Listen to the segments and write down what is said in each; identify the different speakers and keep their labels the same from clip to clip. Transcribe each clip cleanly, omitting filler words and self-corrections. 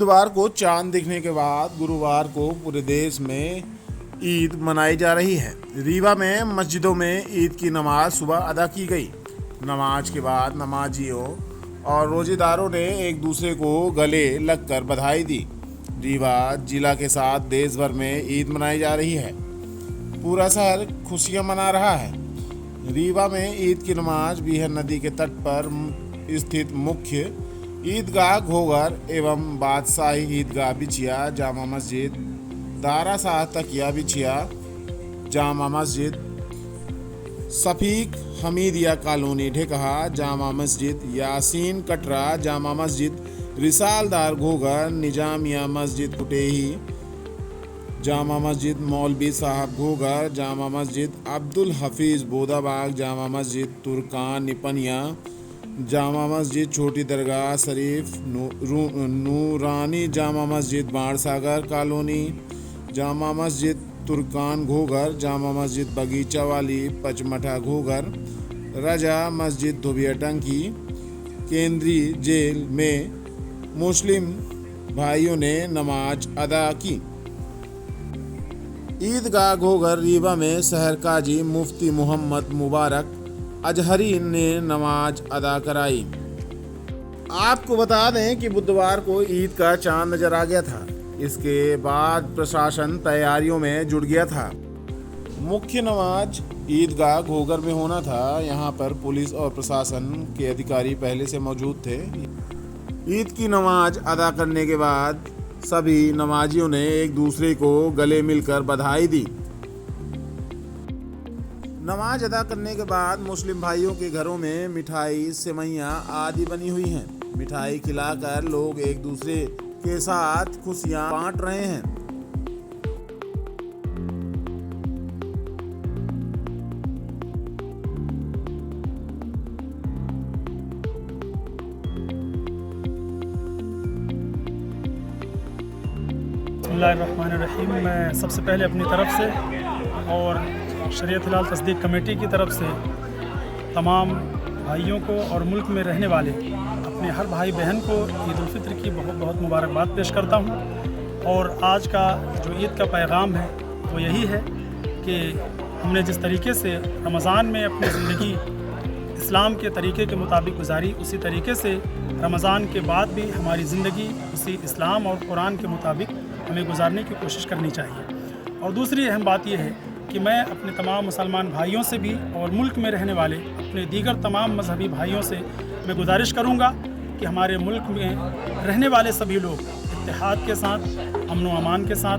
Speaker 1: बुधवार को चांद दिखने के बाद गुरुवार को पूरे देश में ईद मनाई जा रही है। रीवा में मस्जिदों में ईद की नमाज सुबह अदा की गई। नमाज के बाद नमाजियों और रोजेदारों ने एक दूसरे को गले लगकर बधाई दी। रीवा जिला के साथ देश भर में ईद मनाई जा रही है। पूरा शहर खुशियां मना रहा है। रीवा में ईद की नमाज बीहर नदी के तट पर स्थित मुख्य ईदगाह घोघर एवं बादशाही ईदगाह बिछिया जामा मस्जिद, दारा शाह तकिया बिछिया जामा मस्जिद, सफीक हमीदिया कॉलोनी ढेकहा जामा मस्जिद, यासीन कटरा जामा मस्जिद, रिसालदार घोघर, निजामिया मस्जिद कुटेही जामा मस्जिद, मौलवी साहब घोघर जामा मस्जिद, अब्दुल हफीज़ बोदाबाग जामा मस्जिद, तुर्कान निपनिया जामा मस्जिद, छोटी दरगाह शरीफ, नूरानी जामा मस्जिद, बाणसागर कॉलोनी जामा मस्जिद, तुर्कान घोघर जामा मस्जिद, बगीचा वाली पचमठा घोघर, रजा मस्जिद धोबिया टंकी। केंद्रीय जेल में मुस्लिम भाइयों ने नमाज अदा की। ईदगाह घोघर रीवा में शहर काजी मुफ्ती मोहम्मद मुबारक अजहरी ने नमाज अदा कराई। आपको बता दें कि बुधवार को ईद का चांद नजर आ गया था। इसके बाद प्रशासन तैयारियों में जुट गया था। मुख्य नमाज ईदगाह घोघर में होना था। यहाँ पर पुलिस और प्रशासन के अधिकारी पहले से मौजूद थे। ईद की नमाज अदा करने के बाद सभी नमाजियों ने एक दूसरे को गले मिलकर बधाई दी। नमाज अदा करने के बाद मुस्लिम भाइयों के घरों में मिठाई, सेवइयां आदि बनी हुई हैं। मिठाई खिलाकर लोग एक दूसरे के साथ खुशियां बांट रहे हैं।
Speaker 2: बिस्मिल्लाहिर्रहमानिर्रहीम। मैं सबसे पहले अपनी तरफ से और शरीयत हिलाल तस्दीक कमेटी की तरफ से तमाम भाइयों को और मुल्क में रहने वाले अपने हर भाई बहन को ईद उल फित्र की बहुत बहुत मुबारकबाद पेश करता हूँ। और आज का जो ईद का पैगाम है वो यही है कि हमने जिस तरीके से रमज़ान में अपनी ज़िंदगी इस्लाम के तरीके के मुताबिक गुजारी, उसी तरीके से रमज़ान के बाद भी हमारी ज़िंदगी उसी इस्लाम और कुरान के मुताबिक हमें गुजारने की कोशिश करनी चाहिए। और दूसरी अहम बात यह है कि मैं अपने तमाम मुसलमान भाइयों से भी और मुल्क में रहने वाले अपने दीगर तमाम मजहबी भाइयों से मैं गुजारिश करूंगा कि हमारे मुल्क में रहने वाले सभी लोग इत्तेहाद के साथ, अमन व अमान के साथ,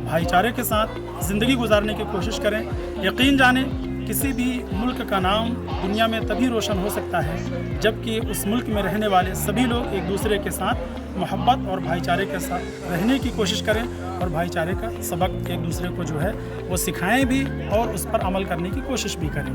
Speaker 2: भाईचारे के साथ ज़िंदगी गुजारने की कोशिश करें। यकीन जाने किसी भी मुल्क का नाम दुनिया में तभी रोशन हो सकता है जबकि उस मुल्क में रहने वाले सभी लोग एक दूसरे के साथ मोहब्बत और भाईचारे के साथ रहने की कोशिश करें और भाईचारे का सबक एक दूसरे को जो है वो सिखाएं भी और उस पर अमल करने की कोशिश भी करें।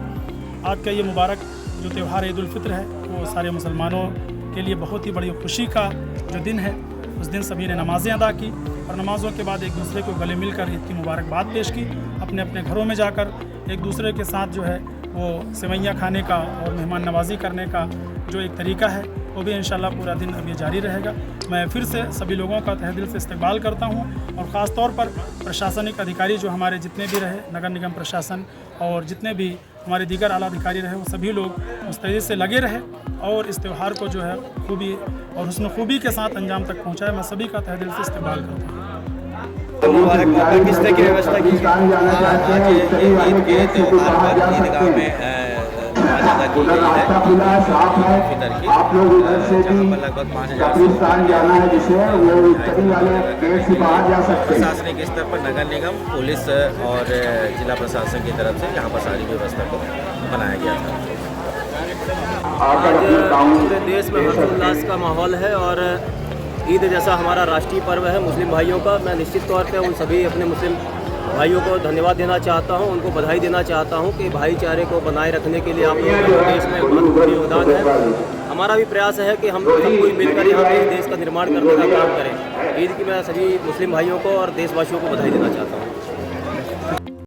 Speaker 2: आज का ये मुबारक जो त्यौहार ईद उल फित्र है वो सारे मुसलमानों के लिए बहुत ही बड़ी खुशी का जो दिन है। उस दिन सभी ने नमाज़ें अदा की और नमाज़ों के बाद एक दूसरे को गले मिलकर ईद की मुबारकबाद पेश की। अपने अपने घरों में जाकर एक दूसरे के साथ जो है वो सेवइयां खाने का और मेहमान नवाजी करने का जो एक तरीका है वो भी इंशाल्लाह पूरा दिन अब ये जारी रहेगा। मैं फिर से सभी लोगों का तहे दिल से इस्तकबाल करता हूँ और ख़ास तौर पर प्रशासनिक अधिकारी जो हमारे जितने भी रहे, नगर निगम प्रशासन और जितने भी हमारे दीगर आला अधिकारी रहे, वो सभी लोग मुस्तैदी से लगे रहे और इस त्यौहार को जो है खूबी और हुस्न खूबी के साथ अंजाम तक पहुँचाए। मैं सभी का तहे दिल से इस्तकबाल करता हूँ।
Speaker 3: किस तरह की व्यवस्था की आज ईद के त्यौहार पर ईदगाह में नमाज अदा की गई है फितर की, जहाँ पर लगभग 5,000 प्रशासनिक स्तर पर नगर निगम, पुलिस और जिला प्रशासन की तरफ से यहाँ पर सारी व्यवस्था को बनाया गया था।
Speaker 4: आज पूरे देश में हर्षोल्लास का माहौल है और ईद जैसा हमारा राष्ट्रीय पर्व है मुस्लिम भाइयों का। मैं निश्चित तौर पे उन सभी अपने मुस्लिम भाइयों को धन्यवाद देना चाहता हूं, उनको बधाई देना चाहता हूं कि भाईचारे को बनाए रखने के लिए आप लोगों का देश में महत्वपूर्ण योगदान है। हमारा भी प्रयास है कि हम सब कोई मिलकर यहाँ पे देश का निर्माण करने का काम करें। ईद की मैं सभी मुस्लिम भाइयों को और देशवासियों को बधाई देना चाहता हूँ।